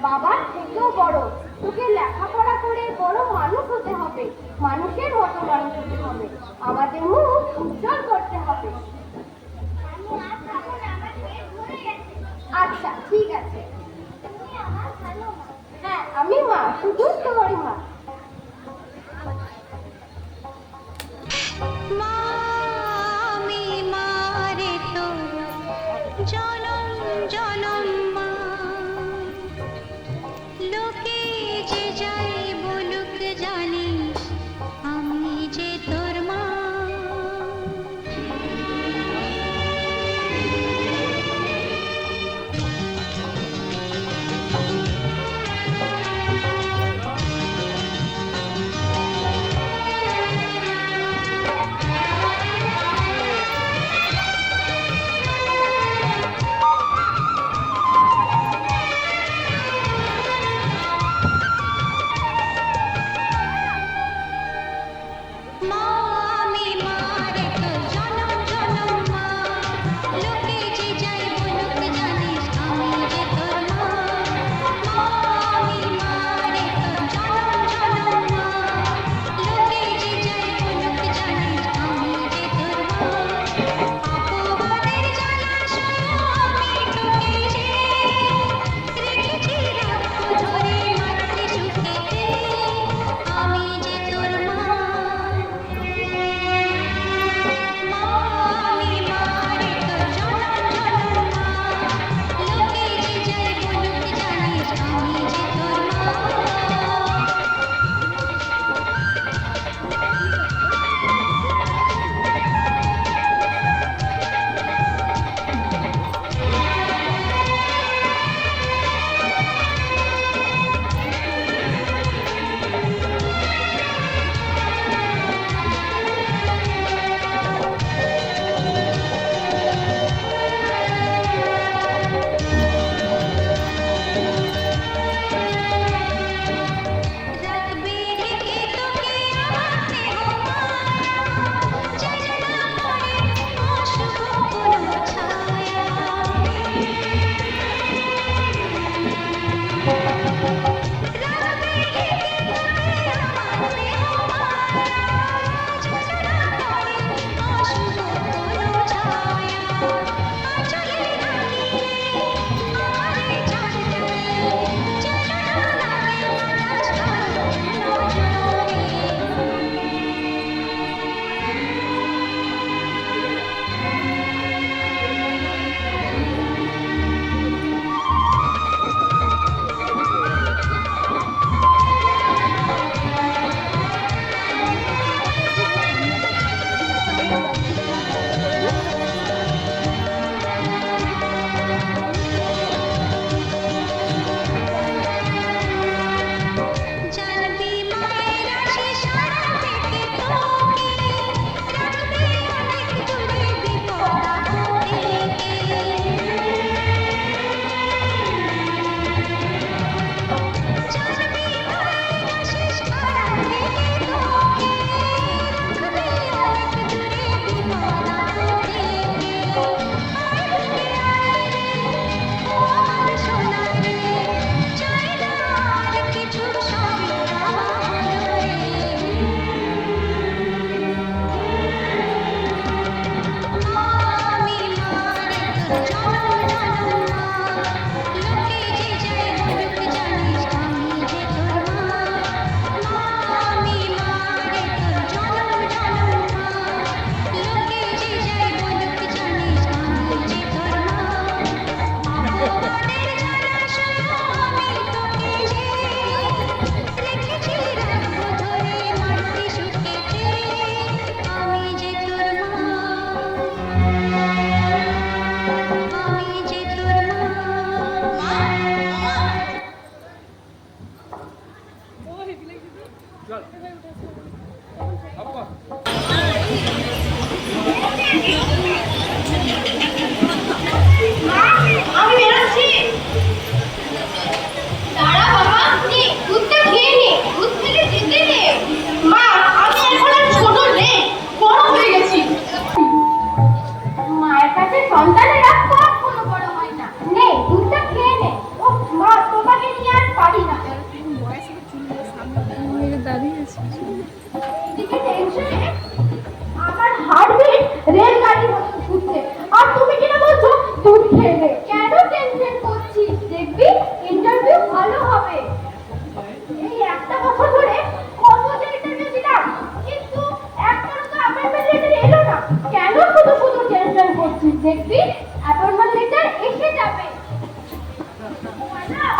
বাবার থেকেও বড়। তোকে লেখাপড়া করে বড় মানুষ হতে হবে, মানুষের মতো মানুষ হতে হবে, আমাদের মুখ উজ্জ্বল করতে হবে। আচ্ছা ঠিক আছে। হ্যাঁ আমি মা, শুধু তোরই মা। জনম জনম মা, লোকে যে যাই বলুক জানিস আমি যে তোর মা।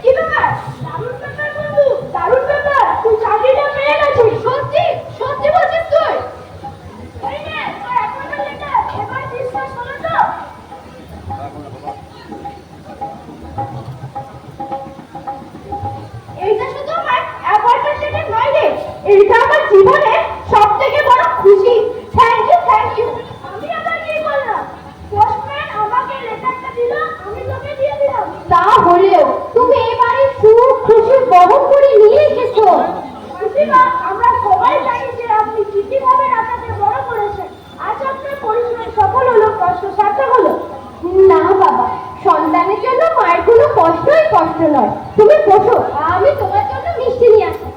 কি ব্যাপার? দারুণ ব্যাপার বন্ধু, দারুণ ব্যাপার। তুই চাকরিটা পেয়ে গেছিস। সত্যি? সত্যি বলছিস তুই? এই নে, তোর অ্যাপয়েন্টমেন্ট লেটার। এবার বিশ্বাস হলো তো? এইটা শুধু আমার অ্যাপয়েন্টমেন্ট লেটার নয় রে, এইটা আমার জীবনের সবথেকে বড় খুশি। Thank you, thank you. আমি আবার কি করলাম? পোস্টম্যান আমাকে লেটারটা দিল, আমি তোকে দিয়ে দিলাম। তা হলেও তুমি এবারে সুখ খুশি বহন করে নিয়ে এসেছো। খুশিমা, আমরা সবাই জানি যে আপনি কিভাবে রাতাকে বড় করেছেন। আজ আপনার পরিশ্রম সফল হলো, কষ্ট সার্থক হলো। না বাবা, সন্তানের জন্য মায়ের কোনো কষ্টই কষ্ট নয়। তুমি বসো, আমি তোমার জন্য মিষ্টি নিয়ে আসি।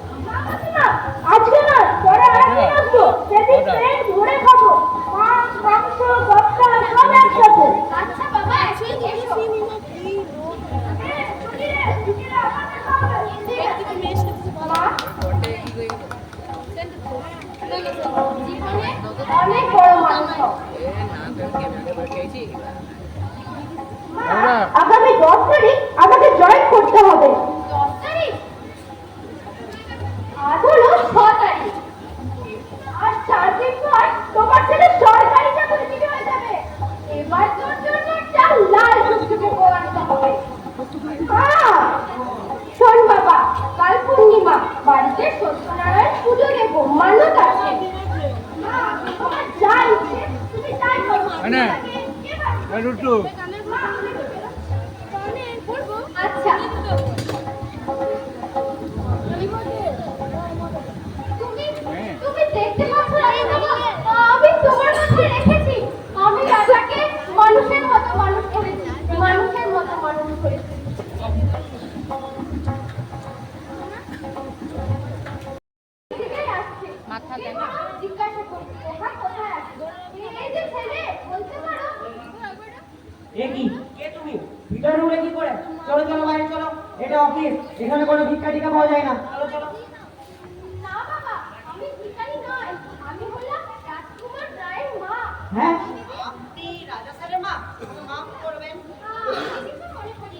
না, আজকে না, পরে আরেকদিন আসবো। সেদিন পেট ভরে খাবো, মাছ, মাংস, ভর্তা সব একসাথে। আচ্ছা বাবা, এখন এসো। মা, জীবনে অনেক বড় মানুষ হও। আগামী 10 তারিখ আমাকে জয়েন করতে হবে। 10 তারিখ? আজ হলো 6 তারিখ। আর 4 দিন পর তোমার ছেলে সরকারি চাকরিজীবী হয়ে যাবে। এবার তোর জন্য একটা লাল টুকটুকে বউ আনতে হবে। শোন বাবা, কাল পূর্ণিমা, বাড়িতে সত্যনারায়ণ পুজো দেব, মান্যতা আছে। তোমার যা ইচ্ছে তুমি তাই করো। আচ্ছা, তুমি দেখতে পাচ্ছ না, আমি তোমার কাছে রেখেছি। আমি রাজাকে মানুষের মতো মানুষ করেছি, মানুষের মতো মানুষ করেছি। জিজ্ঞাসা করছি, কোথায় আছে? এই যে ছেলে, বলতে পারো? কি কে তুমি? ভিতরে ঢুকলে কি করে? চলো চলো বাইরে চলো, এটা অফিস, এখানে কোনো ভিক্ষা টিকা পাওয়া যায় না। চলো চলো। না বাবা, আমি ভিখারি নই, আমি হলাম রাজকুমার রায়ের মা। হ্যাঁ, আপনি রাজা স্যারের মা? মাফ করবেন। আমি তো মনে করি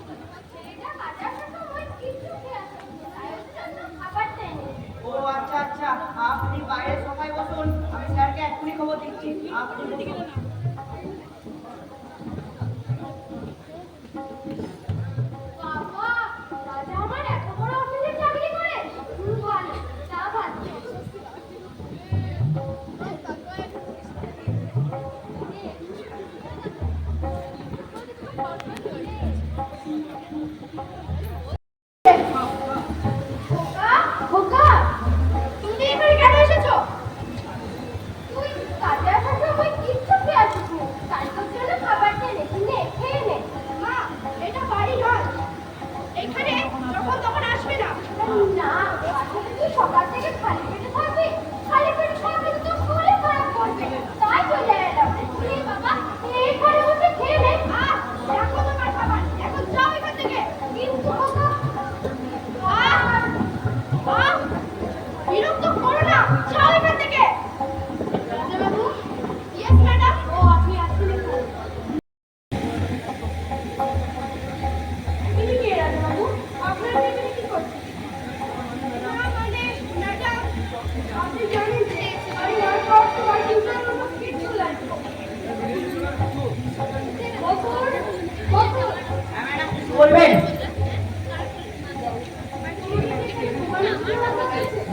ছেলেটা বাজার সময় কিছু খেয়ে আসে, তাই ওর জন্য খাবার দেয়নি। ও আচ্ছা আচ্ছা, আপনি বাইরে সবাই বসুন, আমি স্যারকে এক্ষুনি খবর দিচ্ছি। আপনি এদিকে বসুন। বাবা, রাজা আমার এত বড় অফিসে চাকরি করে? ভালো, তা ভালো। খোকা, খোকা, তুমি এখানে কেন এসেছো? তুই কাজে আসার সময় কিচ্ছু খেয়ে আসিস নি, তাই তোর জন্য খাবার এনেছি, নে খেয়ে নে। মা, এটা বাড়ি নয়, এখানে যখন তখন আসবে না। না, আসলে তুই সকাল থেকে খালি পেটে থাকবি, খালি পেটে থাকবি তো তোর শরীর খারাপ করবে, তাই চলে এলাম। এই বাবা, এখানে বসে খেয়ে নে। দেখো তোমার খাবার, এখন যাও এখান থেকে। কিন্তু খোকা, বিরক্ত করো না, যাও এখান থেকে। Rajababu, yes madam. ও, আপনি আসলে তিনি কে রাজাবাবু? আপনার এখানে কি করছেন? না মানে ম্যাডাম, আপনি জানেন যে আমি ওয়ার্কআউট তোমার ইউজার কোনো কিছু লাগবে। বকুল, বকুল। হ্যাঁ ম্যাডাম, কিছু বলবেন?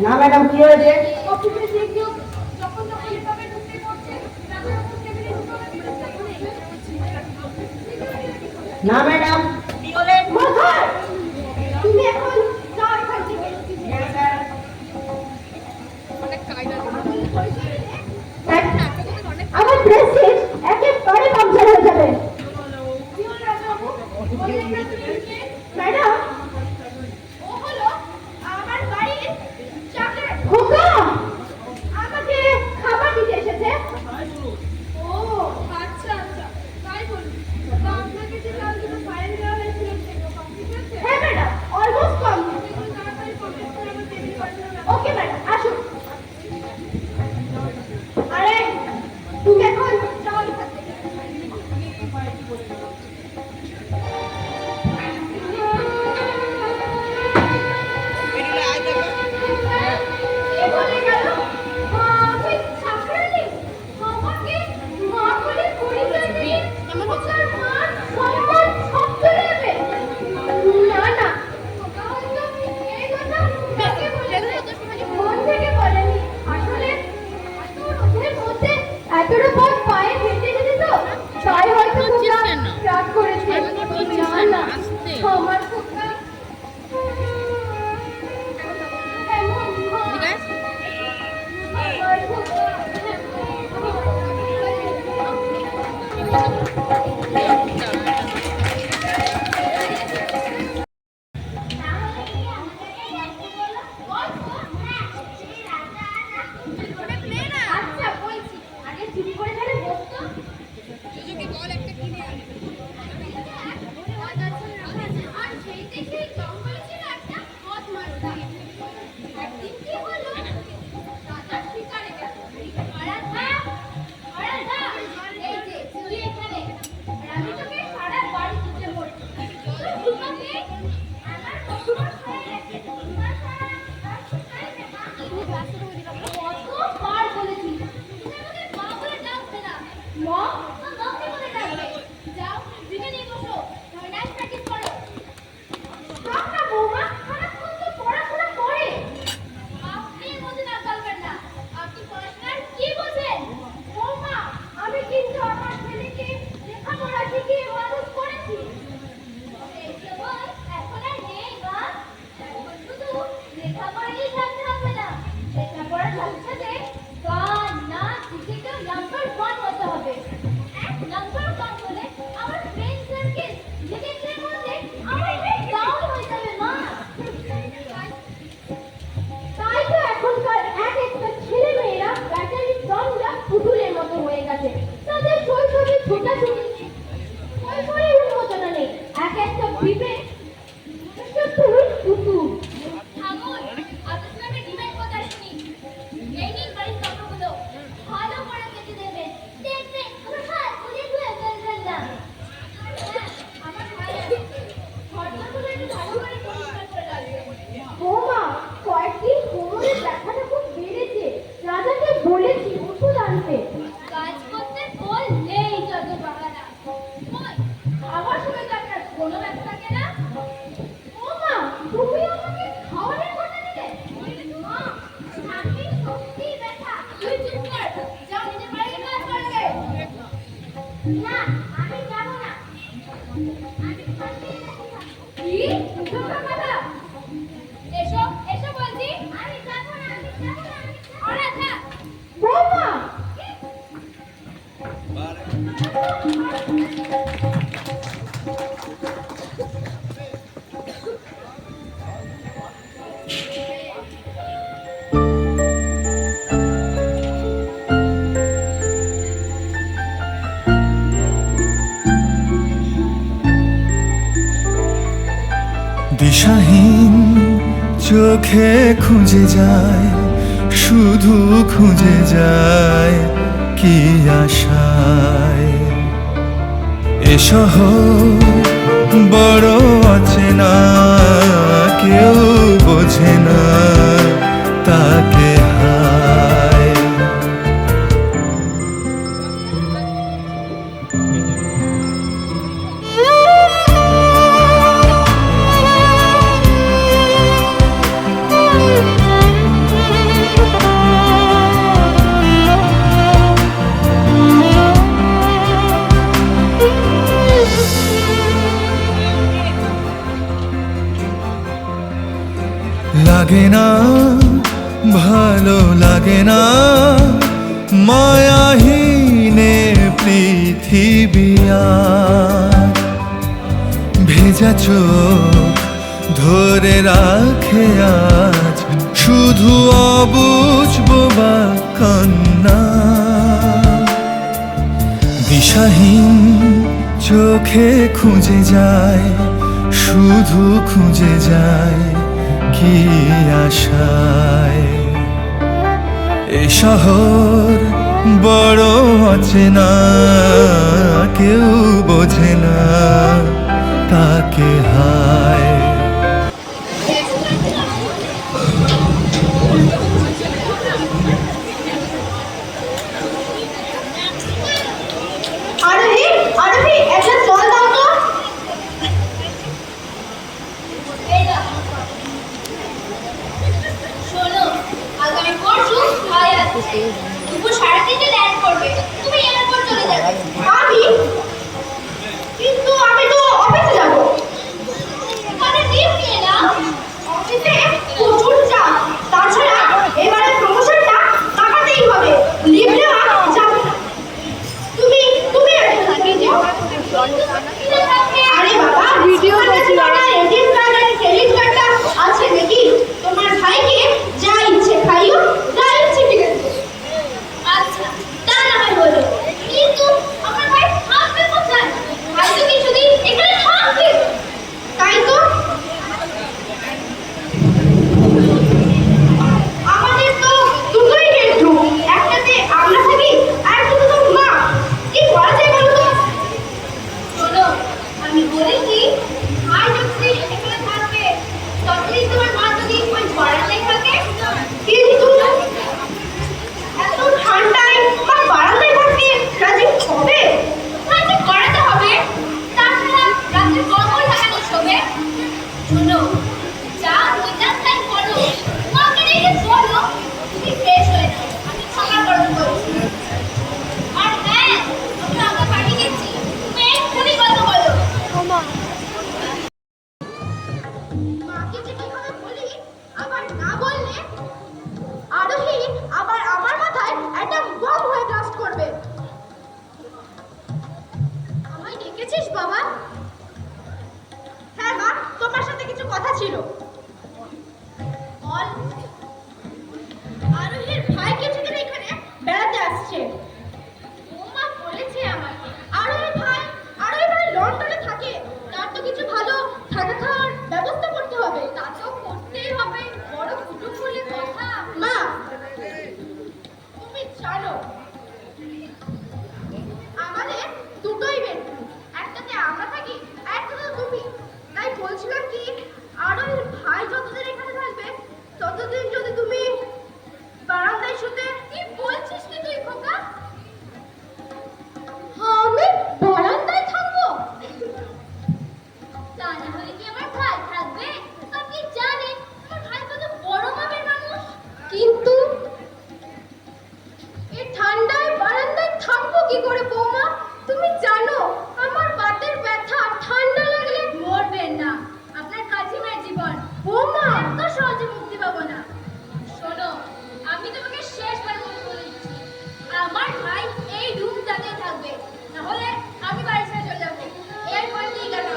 না ম্যাডাম, কি হয়েছে? অফিসে যে কেউ যখন তখন এভাবে ঢুকে পড়ছে, রাজার উপর টেবিলে না ম্যাডাম। কি হলেন? মাথায়! তুমি এখন যাও এখান থেকে। হ্যাঁ স্যার। আমার প্রেসিড একেবারে পাংচার হয়ে যাবে। কি হলো রাজাবাবু? ম্যাডাম, ও হলো আমার বাড়ির চাকর। খোকা, আমাকে খাবার দিতে এসেছে। ও আচ্ছা আচ্ছা, তাই বলুন। তা আপনাকে যে কাল দুটো ফাইল দেওয়া এসো এসো বলছি। আমি যাবো না, আমি যাবো না, অনাথা বৌমা। দিশাহীন চোখে খুঁজে যায়, শুধু খুঁজে যায় কি আশায়। এ শহর বড় অচেনা, কেউ বোঝে না তাকে হায়। লাগে না, ভালো লাগে না, মায়াহীনে পৃথিবী আর। ভেজা চোখ ধরে রাখে আজ শুধু অবুঝ বোবা কান্না। দিশাহীন চোখে খুঁজে যায়, শুধু খুঁজে যায় কি আশায়। এ শহর বড় অচেনা, কেউ বোঝে না তাকে হায়। আরোহী, আরোহী, একটা জল দাও তো। এই নাও। শোনো, আগামী পরশু ভাই আসছে। দুপুর 3:30 ল্যান্ড করবে। তুমি এয়ারপোর্ট চলে যাবে। আমি? কিন্তু আমি তো অফিসে যাব। তাহলে লিভ নিয়ে নাও। অফিসে প্রচুর চাপ। তাছাড়া এবারে প্রমোশনটা টাকাতেই হবে। লিভ নেওয়া যাবে না। তুমি তুমি আগে যাও। আরে বাবা, ভিডিও করছি না। এটিএম কার্ড আর ক্রেডিট কার্ডটা আছে নাকি? তোমার ভাইকে যা ইচ্ছে খাইও, যা ইচ্ছে কিনে দেবো। আচ্ছা, তা না হয় বলো। কিন্তু আমার ভাই থাকবে কোথায়? ভাই তো কিছুদিন এখানে থাকবে। তাই তো। আমাদের তো দুটোই বেডরুম। একটাতে আমরা থাকি, আর একটাতে তো মা। কি করা যায় বলো তো? শোনো, আমি বলেছি ভাই যদি এখানে থাকবে, ততদিন তোমার মা যদি ওই বারান্দায় থাকে। কিন্তু এত ঠান্ডায় মা বারান্দায় থাকতে রাজি হবে? রাজি করাতে হবে। তাছাড়া রাত্রে কখন লাগানো শোবে? শোনো, যা মজা তাই করো। মাকে রেখে বলো তুমি ফ্রেশ হয়ে যাও, আমি খাবার গরম করছি। আর হ্যাঁ, আমি আমরা পাঠিয়ে দিচ্ছি। তুমি এক্ষুনি কথা বলো। মাকে যে কিভাবে বলি, আবার না বললে আরোহী আবার আমার মাথায় একটা বম হয়ে ব্লাস্ট করবে। আমায় ডেকেছিস বাবা? হ্যাঁ মা, তোমার সাথে কিছু কথা ছিল। বল। আরোহীর ভাই কিছুদিন এখানে বেড়াতে আসছে। বৌমা বলেছে আমাকে। আরোহীর ভাই লন্ডনে থাকে। তার তো কিছু ভালো থাকা খাওয়ার ব্যবস্থা করতে হবে। তা তো করতেই হবে, বড় কুটুম বলে কথা। মা, তুমি জানো আমাদের দুটোই বেডরুম। একটাতে আমরা থাকি, একটাতে তুমি। তাই বলছিলাম কি, আরোহীর ভাই যতদিন এখানে থাকবে, ততদিন যদি তুমি বারান্দায় শুতে। কি বলছিস কি তুই খোকা? আমি বারান্দায় থাকবো? তা না হলে কি আমার ভাই থাকবে? আপনি জানেন আমার ভাই কত বড় মাপের মানুষ। কিন্তু এই ঠান্ডায় বারান্দায় থাকবো কি করে বৌমা? তুমি জানো আমার বাতের ব্যথা, ঠান্ডা লাগলে মরবেন না। আপনার কাছে জীবন। বৌমা, এত সহজে মুক্তি পাবো না। শোনো, আমি তোমাকে শেষবার মতো বলে দিচ্ছি, আমার ভাই এই রুমটাতেই থাকবে, নাহলে আমি বাড়ি ছেড়ে চলে যাবো। এরপর কি গেল?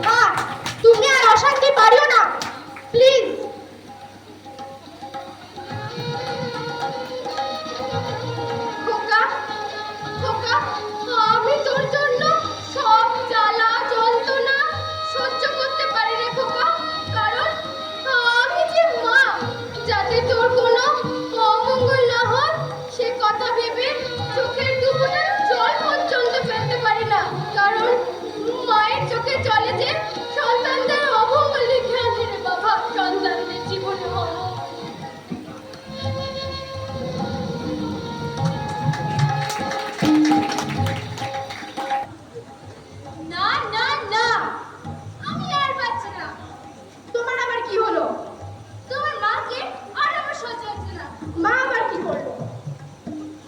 মা, তুমি আর অশান্তি পারিও না, প্লিজ। খোকা, খোকা, আমি তোর জন্য সব জ্বালা যন্ত্রণা সহ্য করতে পারি রে খোকা, কারণ আমি যে মা, যাতে তোর কোনো অমঙ্গল না হয় সে কথা ভেবে চোখের দুপুরে জল পর্যন্ত ফেলতে পারি না, কারণ মায়ের চোখে জলে যে সন্তানদের অমঙ্গল লিখে আনে রে বাবা, সন্তানদের জীবনে অমঙ্গল। না না না, আমি আর পাচ্ছি না। তোমার আবার কি হলো? তোমার মাকে আর আমার সহ্য হচ্ছে না। মা আবার কি করলো?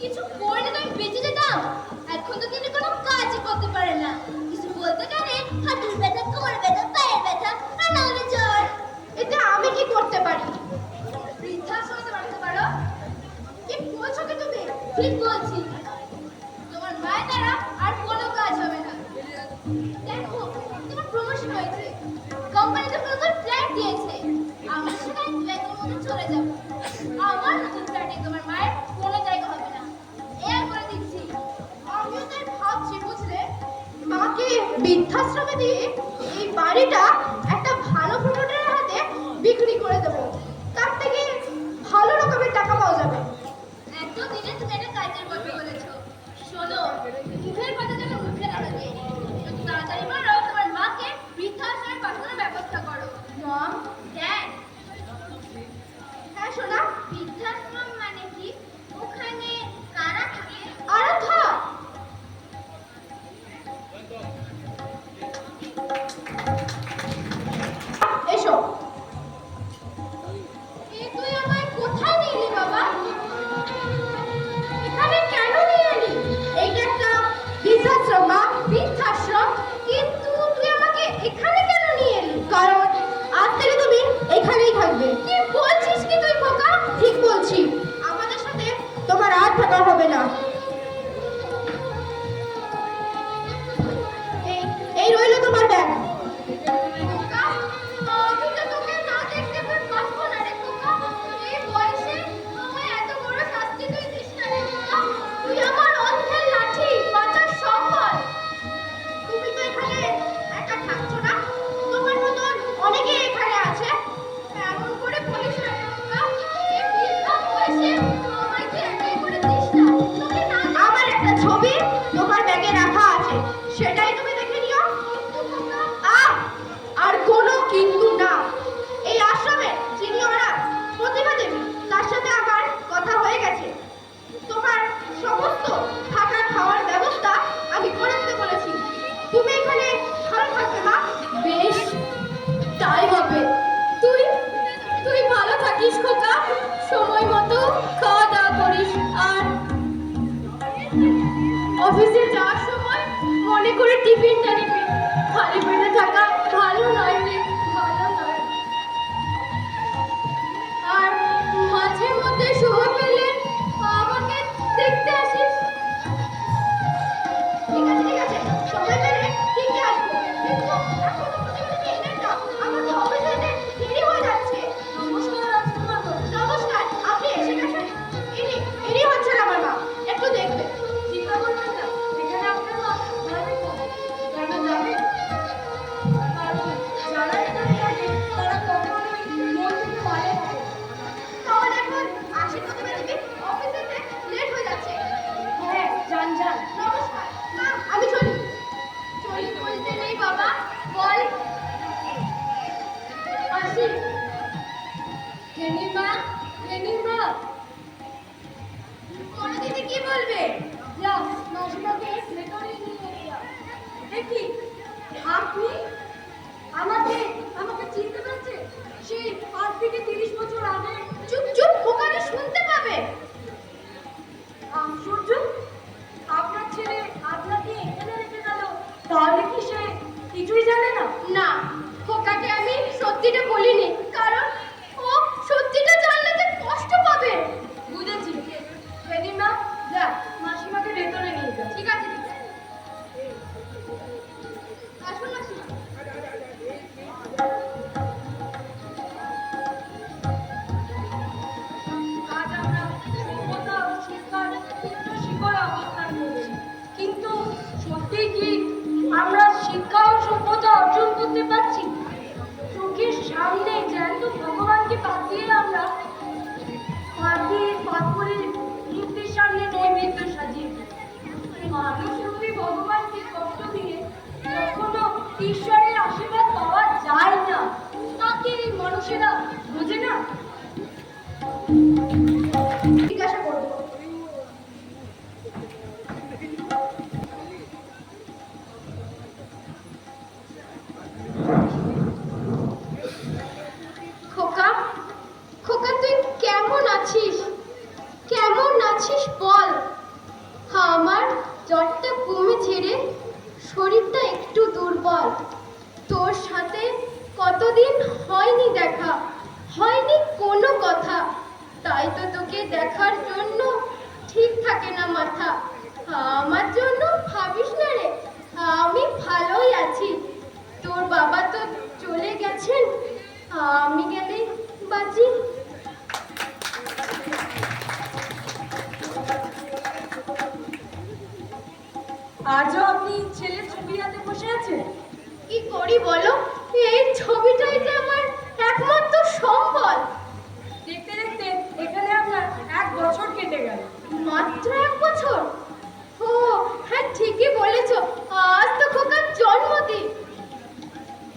কিছু করলে তো আমি বেঁচে যেতাম। এখন তো তিনি কোনো কাজই করতে পারে না। কিছু বলতে গেলে হাঁটুর ব্যথা, কোমর ব্যথা, পায়ের ব্যথা, আর নাহলে জ্বর। এটা আমি কি করতে পারি? বৃদ্ধাশ্রমে পাঠাতে পারো। কি বলছো কি তুমি? ঠিক বলছি। তোমার মায়ের দ্বারা আর কোনো কাজ হবে না। দেখো, তোমার প্রমোশন হয়েছে, কোম্পানিতে নতুন ফ্ল্যাট দিয়েছে, আমরা সেখানে ফ্ল্যাটের মধ্যে চলে যাব। আমার নতুন ফ্ল্যাটে তোমার মায়ের কোনো জায়গা হবে না, এর করে দিচ্ছি। আমিও তাই ভাবছি, বুঝলে, মাকে বৃদ্ধাশ্রমে দিয়ে এই বাড়িটা একটা ভালো প্রমোটারের হাতে বিক্রি করে দেবো, তার থেকে ভালো রকমের টাকা পাওয়া যাবে। এতদিনে তুমি একটা কাজের কথা বলেছো। শোনো, মুখের কথা যেন মুখে না থাকে। একটু তাড়াতাড়ি মারো, তোমার মাকে বৃদ্ধাশ্রমে পাঠানোর ব্যবস্থা করো। মম, ড্যাড। হ্যাঁ সোনা, বৃদ্ধাশ্রম মানে কি? ওখানে কারা থাকে? আরাধ্যা। এসো। তুই আমায় কোথায় নিয়ে এলি বাবা? এখানে কেন নিয়ে এলি? এইটা একটা বৃদ্ধাশ্রম মা, বৃদ্ধাশ্রম। কিন্তু তুই আমাকে এখানে কেন নিয়ে এলি? কারণ আজ থেকে তুমি এখানেই থাকবে। কি বলছিস কি তুই খোকা? ঠিক বলছি, আমাদের সাথে তোমার আর থাকা হবে না। এই রইল তোমার ব্যাগ। খোকা, আমি তো তোকে না দেখতে পারবো না রে খোকা। এই বয়সে আমায় এত বড় শাস্তি তুই দিস না রে খোকা। তুই আমার অন্ধের লাঠি, বাঁচার সম্বল। তুমি তো এখানে একা থাকছো না, তোমার মতন অনেকে এখানে আছে। এমন করে বলিস না রে খোকা। এই বৃদ্ধা বয়সে আমায় তুই একাই করে দিস না। তোকে না আমার একটা ছবি তোমার ব্যাগে রাখা আছে, সেটাই তুমি দেখে নিও। কিন্তু খোকা, আর কোনো কিন্তু না। এই আশ্রমে যিনি ওরা প্রতিভা দেবী, তার সাথে আমার কথা হয়ে গেছে। তোমার সমস্ত থাকা খাওয়ার ব্যবস্থা আমি করে দিতে বলেছি। তুমি এখানে ভালো থাকবে মা। বেশ, তাই হবে। তুই তুই ভালো থাকিস খোকা, সময় মতো খাওয়া দাওয়া করিস, আর অফিসে যাওয়ার সময় মনে করে টিফিনটা নিবি। খালি পেটে থাকা ভালো নয় রে, ভালো নয়। আর মাঝে মধ্যে সময় পেলে আমাকে দেখতে আসিস। ঠিক আছে ঠিক আছে, সময় পেলে ঠিকই আসবো। কিন্তু এখনো প্রতিবেদন এলেন না, আমার তো অফিস যেতে দেরি হয়ে যাচ্ছে। নমস্কার রাজকুমার। নমস্কার, আপনি এসে গেছেন? ইনি হচ্ছেন আমার মা, একটু দেখবে। চিন্তা করবেন না, এখানে আপনার মা ভালোই থাকে। কেন যাবে? কারণ যারা এখানে থাকে তারা কখনোই মন থেকে ভালো থাকে। তাহলে এখন আসি প্রতিবেদন। করতে পারছি? চোখের সামনে জ্যান্ত ভগবানকে পাঠিয়ে আমরা মাটির পাথরের মূর্তির সামনে নৈবেদ্য সাজিয়ে মানুষ রূপী ভগবানকে কষ্ট দিয়ে কখনো ঈশ্বরের আশীর্বাদ পাওয়া যায় না। তাকে এই মানুষেরা বোঝে না। জিজ্ঞাসা করবো, খোকা খোকা তুই কেমন আছিস? কেমন আছিস বল। আমার জ্বরটা কমেছে রে, শরীরটা একটু দুর্বল। তোর সাথে কতদিন হয়নি দেখা, হয়নি কোনো কথা, তাই তো তোকে দেখার জন্য ঠিক থাকে না মাথা। আমার জন্য ভাবিস না রে, আমি ভালোই আছি। তোর বাবা তো চলে গেছেন, আমি গেলে বাঁচি। আজও আপনি ছেলের ছবি হাতে বসে আছেন? কি করি বলো, এই ছবিটাই যে আমার একমাত্র সম্বল। দেখতে দেখতে এখানে আপনার 1 বছর কেটে গেল। মাত্র 1 বছর? ও হ্যাঁ, ঠিকই বলেছ, আজ তো খোকার জন্মদিন।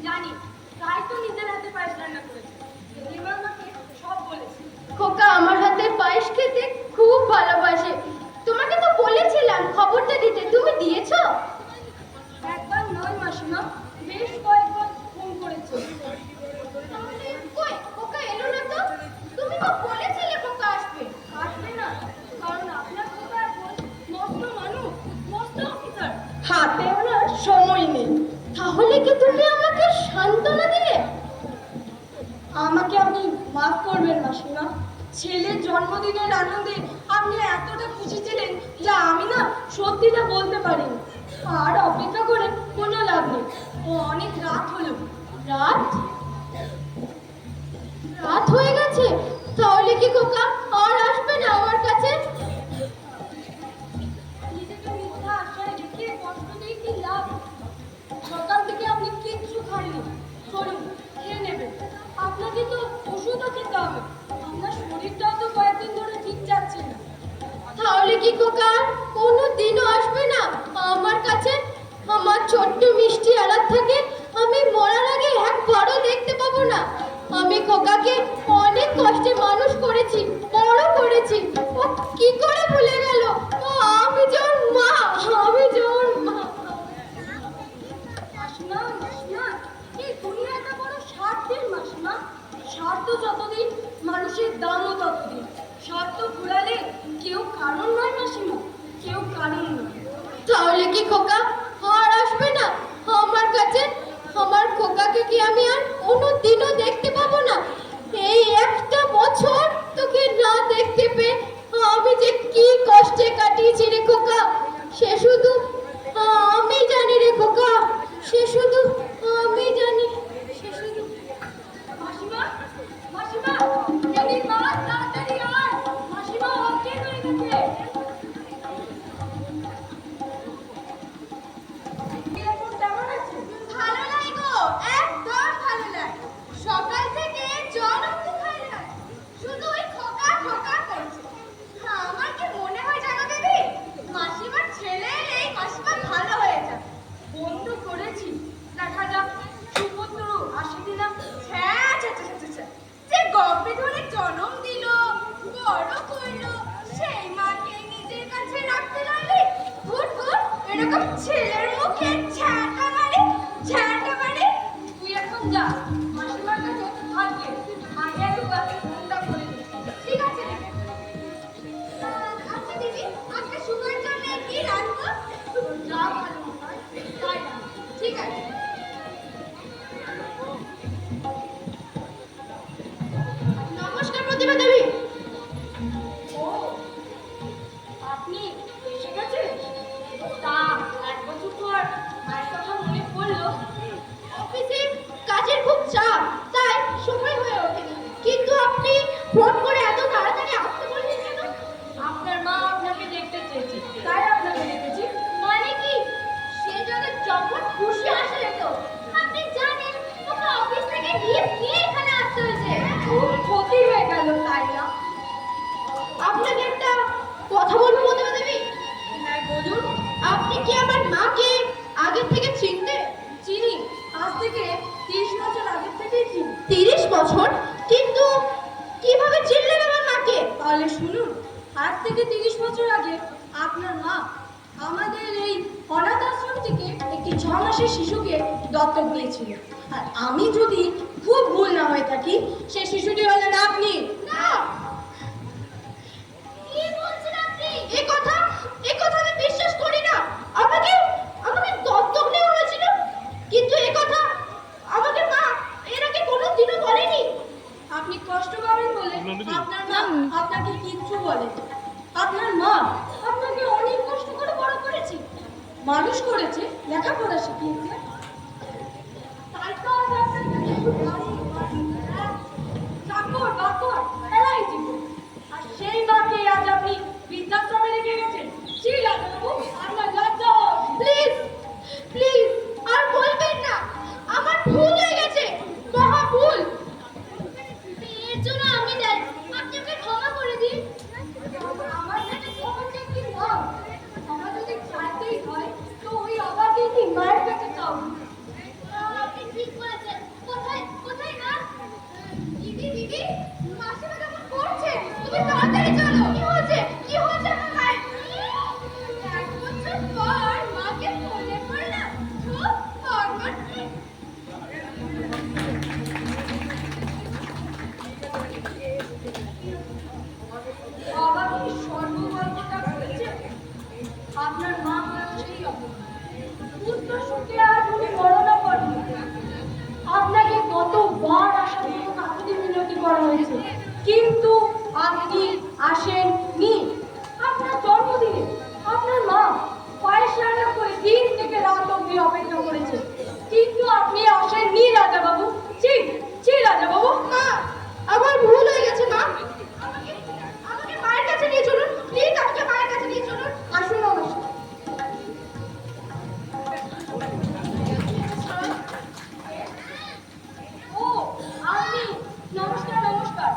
জানি, তাই তো নিজের হাতে পায়েস রান্না করেছে। দিদিমা আমাকে সব বলেছে। খোকা আমার হাতে পায়েস খেতে খুব ভালোবাসে। তোমাকে তো বলেছিলাম খবরটা দিতে, তুমি দিয়েছো? একবার নয় মাসিমা, বেশ কয়েকবার ফোন করেছে। তাহলে কই খোকা এলো না তো? তুমি তো বলেছিলে খোকা আসবে। আসবে না, কারণ আপনার খোকা এখন মস্ত মানুষ, মস্ত অফিসার, হাতে ওনার সময় নেই। তাহলে কি তুমি আমাকে সান্ত্বনা দিলে? আমাকে আপনি মাফ করবেন মাসিমা। ছেলের জন্মদিনের আনন্দে আপনি এতটা খুশি ছিলেন যা আমি না সত্যিটা বলতে পারিনি। আর অপেক্ষা করে কোনো লাভ নেই, ও অনেক রাত হলো। রাত? রাত হয়ে গেছে? তাহলে কি খোকা আর আসবে না আমার কাছে? নিজেকে মিথ্যা আশ্রয় রেখে কষ্ট দিয়ে কি লাভ? সকাল থেকে আপনি কিচ্ছু খাননি। চলুন খেয়ে নেবেন, আপনাকে তো ওষুধও খেতে হবে। আপনার শরীরটাও তো কয়েকদিন ধরে ঠিক যাচ্ছে না। তাহলে কি খোকা কোনো দিনও আসবে না আমার কাছে? আমার ছোট্ট মিষ্টি আড়াত থাকে, আমি মরার আগে একবারও দেখতে পাবো না। আমি খোকাকে অনেক কষ্টে মানুষ করেছি, বড় করেছি। ও কি করে ভুলে গেল আমি যে ওর মা, আমি যে ওর মা। মাসিমা, মাসিমা, এই দুনিয়াটা বড় স্বার্থের মাসিমা। স্বার্থ যতদিন মানুষের দামও ততদিন। স্বার্থ ঘুরালে কেউ কারণ নয় মাসিমা, কেউ কারণ নয়। তাহলে কি খোকা আর আসবে না আমার কাছে? আমার খোকাকে কি আমি আর কোনো দিনও দেখতে পাবো না? এই একটা বছর তোকে না দেখতে পেয়ে আমি যে কি কষ্টে কাটিয়েছি রে খোকা, সে শুধু আমি জানি রে খোকা, সে শুধু আমি জানি, সে শুধু। মাসিমা, মাসিমা, যদি মা তাড়াতাড়ি আয়, মাসিমা অজ্ঞান হয়ে গেছে। এখন কেমন আছে? ভালো নাই গো, একদম ভালো নাই। সকাল থেকে জ্বর অব্দি খাই নাই, শুধু ওই খোকা খোকা করছে। আমার কি মনে হয় জানো দিদি, মাসিমার ছেলে এই মাসিমা ভালো হয়ে যাবে। বন্ধ করেছি, দেখা যাক সুপুত্র আসে কিনা। হ্যাঁ, যে গর্ভে ধরে জন্ম দিল, বড় করলো, সেই মাকে নিজের কাছে রাখতে লাগলে ভুট ভুট এরকম ছেলের মুখে ঝাঁটা মারে, ঝাঁটা মারে। তুই এখন যা, মাসিমার কাছে থাকবে, আগে একবার ফোনটা করে দে। ঠিক আছে দিদি। আচ্ছা দিদি, আজকে শুভের জন্য কি রাখবো? যা ভালো হয় তাই না। ঠিক আছে। নমস্কার প্রতিভা দেবী। ও, আপনি এসে গেছেন? তা 1 বছর পর মায়ের থেকে 30 বছর আগে থেকেই চিনি। 30 বছর? কিন্তু কিভাবে চিনলেন আমার মাকে? তাহলে শুনুন, আজ থেকে 30 বছর আগে আপনার মা আমাদের এই অনাথ আশ্রম থেকে একটি 6 মাসের শিশুকে দত্তক দিয়েছিল। আর আমি যদি খুব ভুল না হয়ে থাকি, সেই শিশুটি হলেন আপনি। না, কি বলছেন আপনি? এই কথা আমি বিশ্বাস করি না। আমাকে দত্তক নেওয়া হয়েছিল, কিন্তু এই কথা আমাকে মা এর আগে কোনোদিনও বলেনি। আপনি কষ্ট পাবেন বলে আপনার মা আপনাকে কিচ্ছু বলে। আপনার মা আপনাকে অনেক কষ্ট করে বড় করেছে, মানুষ করেছে, লেখাপড়া শিখিয়েছে। তাই তো আজ আপনাকে চাকর বাকর এলাই জীবন। আর সেই মাকে আজ আপনি বৃদ্ধাশ্রমে রেখে গেছেন। ছি রাজাবাবু, আপনার লজ্জা হয়। প্লিজ আর বলবেন না। আমার ভুল হয়ে গেছে, মহা ভুল। এর জন্য আমি দায়ী। আপনি ওকে ক্ষমা করে দিন। আমার কাছে ক্ষমতা কি নাম? আমার যদি চাইতেই হয় তো ওই অবাকেই কি মায়ের কাছে চাও। আপনি ঠিক বলেছেন। কোথায় না? দিদি, মাসিমা কেমন করছে? তুমি তাড়াতাড়ি চলো। কি হয়েছে আমার মায়ের? 1 বছর পর মাকে মনে পড়লাম। খুব ফরমাটি। অবাকই সর্বগল্পটা বলেছে। আপনার মা সেই অবস্থা। পুত্র সুখে আজ উনি গণনা করেন। আপনাকে কতবার আসার জন্য কাকুতি মিনতি করা হয়েছে, কিন্তু আপনি আসেননি। আপনার জন্মদিনে আপনার মা পায়েস রান্না করে দিন থেকে রাত অবধি অপেক্ষা করেছে, কিন্তু আপনি আসেননি রাজাবাবু। ছি রাজাবাবু। মা, আমার ভুল হয়ে গেছে মা। আমাকে মায়ের কাছে নিয়ে চলুন। প্লিজ আমাকে মায়ের কাছে নিয়ে চলুন। আসুন আমার সাথে। ও আপনি, নমস্কার।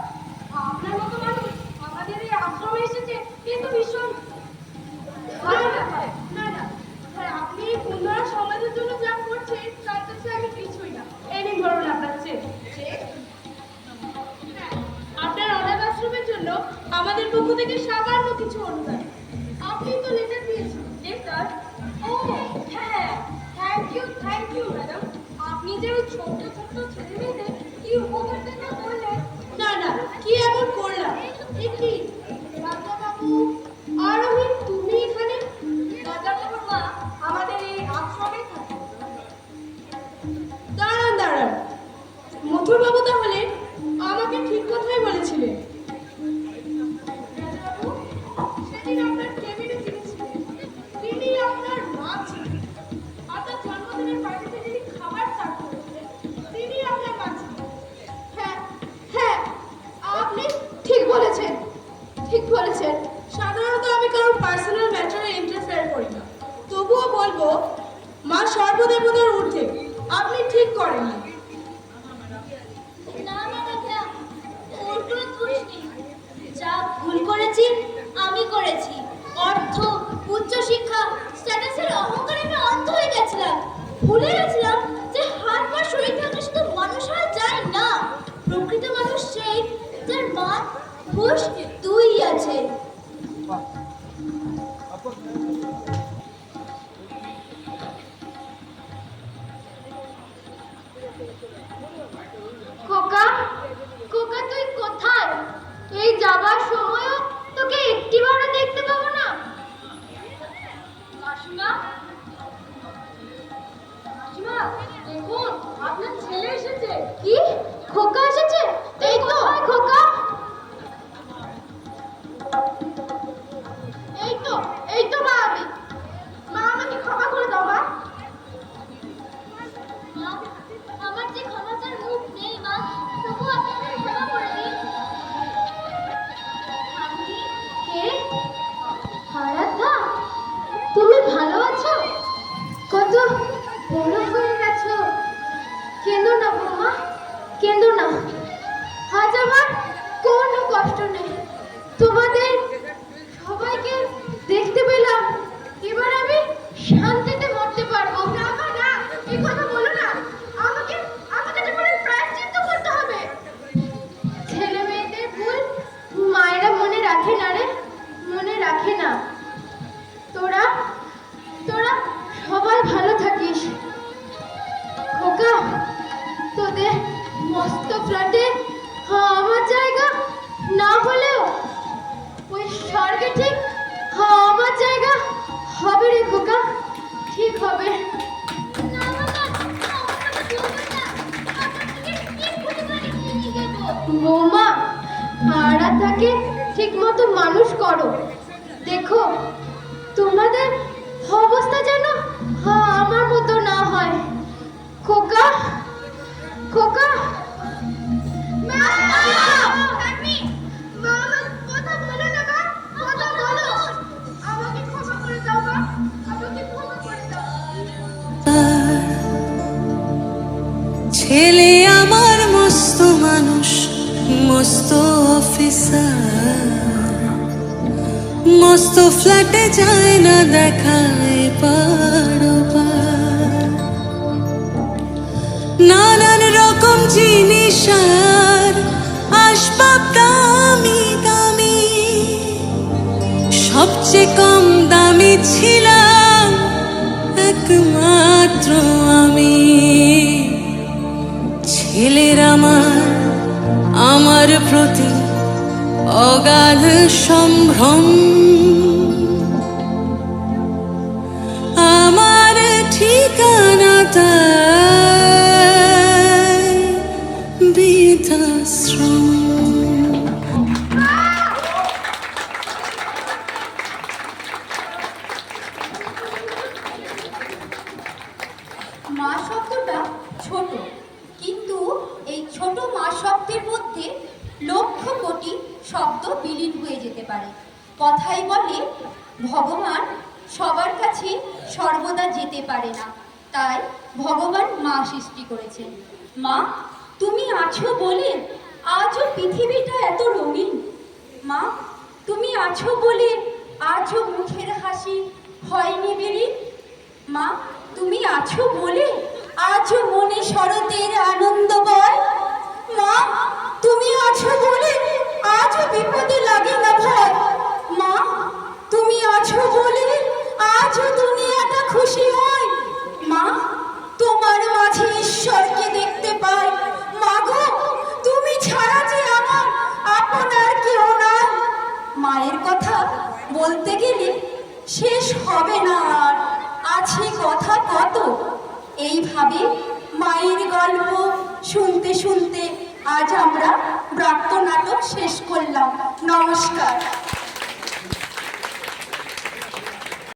আপনার মতো মানুষ আমাদের এই আশ্রমে এসেছে, কিন্তু ভীষণ ভালো ব্যাপার। না, আপনি পুনরা সমাজের জন্য যা করছেন তার কাছে আমি কিছুই না। এই নিন ধরুন আপনার চেক। আপনার অনাথ আশ্রমের জন্য আমাদের পক্ষ থেকে সামান্য কিছু অনুদান। আপনি তো লেটার দিয়েছেন। লেটার? ও হ্যাঁ, থ্যাংক ইউ ম্যাডাম। আপনি যে ওই ছোট্ট ছেলে মেয়েদের কি উপকার দেবেন বললেন। না, কি এমন করলাম? কি রাজাবাবু আর আমি, তুমি এখানে? রাজাবাবুর মা আমাদের এই আশ্রমে থাকে। দাঁড়ান, মথুর বাবু তাহলে আমাকে ঠিক কথাই বলেছিলেন। রাজাবাবু, সেদিন আপনার কেবিনে যিনি ছিলেন তিনি আপনার মা ছিলেন। আপনার জন্মদিনের পার্টিতে যিনি খাবার সার্ভ করেছিলেন তিনি আপনার মা ছিলেন। হ্যাঁ, আপনি ঠিক বলেছেন। সাধারণত আমি কারোর পার্সোনাল ম্যাটারে ইন্টারফেয়ার করি না, তবুও বলবো মা সর্বদেবতার ঊর্ধ্বে। আপনি ঠিক করেননি। না রাজা, ওর কোনো দোষ নেই। যা ভুল করেছি আমি করেছি। অর্থ, উচ্চশিক্ষা, স্ট্যাটাসের অহংকারে আমি অন্ধ হয়ে গেছিলাম। ভুলে গেছিলাম যে হাত পা শরীর থাকলে শুধু মানুষ হওয়া যায় না। প্রকৃত মানুষ সেই যার মান, হুঁশ দুই আছে। খোকা, তুই কোথায়? এই যাবার সময়ও তোকে একটিবারও দেখতে পাবো না। মাসিমা, দেখুন আপনার ছেলে এসেছে। কি? খোকা এসেছে? এই তো খোকা। এই তো মা, আমাকে ক্ষমা করে দাও মা। মা, আমার যে ক্ষমতার মুখ নেই মা, তবু আপনাকে ক্ষমা করে দিন। আপনি কে? হারাধা, তুমি ভালো আছো? কত বড় হয়ে গেছো। কেঁদো না বৌমা, কেঁদো না। আজ আমার ঠিক হবে। বৌমা, আরাধ্যাকে ঠিক মতো মানুষ করো। দেখো তোমাদের অবস্থা যেন আমার মতো না হয়। খোকা, খোকা, কথা বলো না মা, কথা বলো। আমাকে ক্ষমা করে দাও মা, আমাকে ক্ষমা করে দাও। ছেলে আমার মস্ত মানুষ, মস্ত অফিসার, মস্ত ফ্ল্যাটে যায় না দেখায় পারোবার, নানান রকম জিনিস আর আসবাব দামি দামি, সবচেয়ে কম দামি ছিলাম একমাত্র আমি। ছেলের আমার প্রতি অগাধ সম্ভ্রম, আমার ঠিকানা তাই বৃদ্ধাশ্রম। মা শব্দটা ছোট, কিন্তু এই ছোট মা শব্দের মধ্যে লক্ষ কোটি শব্দ বিলীন হয়ে যেতে পারে। কথাই বলে ভগবান সবার কাছে সর্বদা যেতে পারে না, তাই ভগবান মা সৃষ্টি করেছেন। মা, তুমি আছো বলে আজও পৃথিবীটা এত রঙিন। মা, তুমি আছো বলে আজও মুখের হাসি হয়নি বিলীন। মা, তুমি আছো বলে আজও মনে শরতের আনন্দ বয়। মা, তুমি আছো বলে আজও বিপদে লাগে না ভয়। মা, তুমি আছো বলে আজও দুনিয়াটা খুশি হয়। মা, তোমার মাঝে ঈশ্বরকে দেখতে পাই। মা গো, তুমি ছাড়া যে আমার আপনার কেউ নাই। মায়ের কথা বলতে গেলে শেষ হবে না আর, আছে কথা কত। এইভাবে মায়ের গল্প শুনতে শুনতে আজ আমরা ব্রাত্য নাটক শেষ করলাম। নমস্কার।